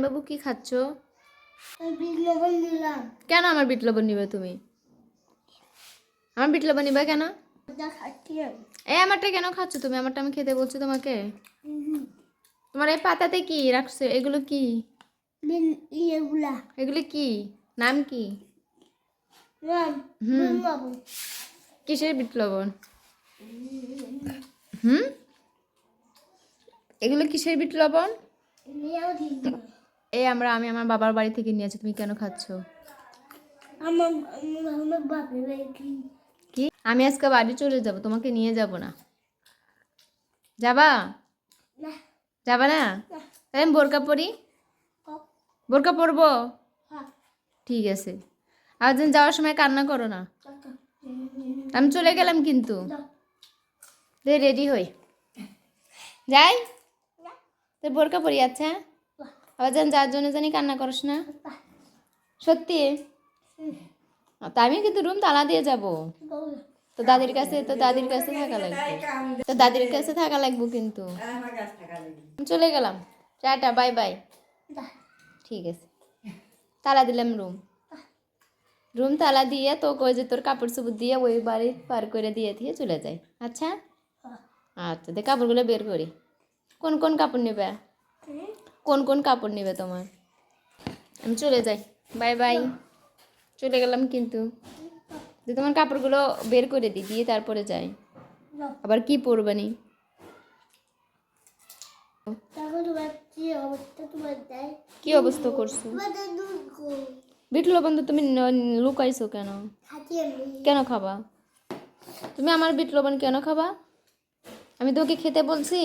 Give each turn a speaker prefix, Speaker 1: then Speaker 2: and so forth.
Speaker 1: বাবু কি খাচ্ছ?
Speaker 2: বিট লবণ নিলাম।
Speaker 1: কেন আমার বিট লবণ নিবে তুমি? আমার বিট লবণ নিবে কেন?
Speaker 2: খাচ্ছি আমি।
Speaker 1: এই আমারটা কেন খাচ্ছ তুমি? আমারটা আমি খেতে বলছি তোমাকে। তোমার এই পাতাতে কি রাখছো? এগুলো কি?
Speaker 2: এগুলা
Speaker 1: এগুলো কি? নাম কি?
Speaker 2: বিট লবণ।
Speaker 1: কিসের বিট লবণ? হুম, এগুলো কিসের বিট লবণ? এই আমি আমার বাবার বাড়ি থেকে নিয়েছি, তুমি কেন খাচ্ছ?
Speaker 2: আমার আমার বাপের বাড়ি।
Speaker 1: কি? আমি আজকে বাড়ি চলে যাব, তোমাকে নিয়ে যাব না। যাবা?
Speaker 2: না।
Speaker 1: যাবা না? তাই আমি বোরকা পরি?
Speaker 2: ক-
Speaker 1: বোরকা পরবো?
Speaker 2: হ্যাঁ।
Speaker 1: ঠিক আছে। আর যেন যাওয়ার সময় কান্না করো না।
Speaker 2: টাকা।
Speaker 1: আমি চলে গেলাম কিন্তু।
Speaker 2: দাও।
Speaker 1: রেডি হই, যাই।
Speaker 2: না।
Speaker 1: তো বোরকা পরি, আচ্ছা? আবার যেন যার জন্য জানি কান্না করস না। সত্যি? তা আমি কিন্তু রুম তালা দিয়ে যাব। তো দাদির কাছে থাকা লাগবে। তো দাদির কাছে থাকা লাগবে কিন্তু। চলে গেলাম, টাটা, বাই বাই। ঠিক আছে, তালা দিলাম রুম তালা দিয়ে তো কই যে তোর কাপড় চোপড় দিয়ে ওই বাড়ি পার করে দিয়ে চলে যাই। আচ্ছা আচ্ছা, দেখ কাপড়গুলো বের করি। কোন কোন কাপড় নেবে? কোন কাপড় নেবে তোমার? আমি চলে যাই, বাই বাই। চলে গেলাম কিন্তু। যে তোমার কাপড়গুলো বের করে দিয়ে তারপরে যাই। আবার কি পরবে নি? কি অবস্থা করছো? বিট লবণ তো তুমি লুকাইছো কেন? কেন খাবা তুমি আমার বিট লবণ? কেন খাবা? আমি তোকে খেতে বলছি?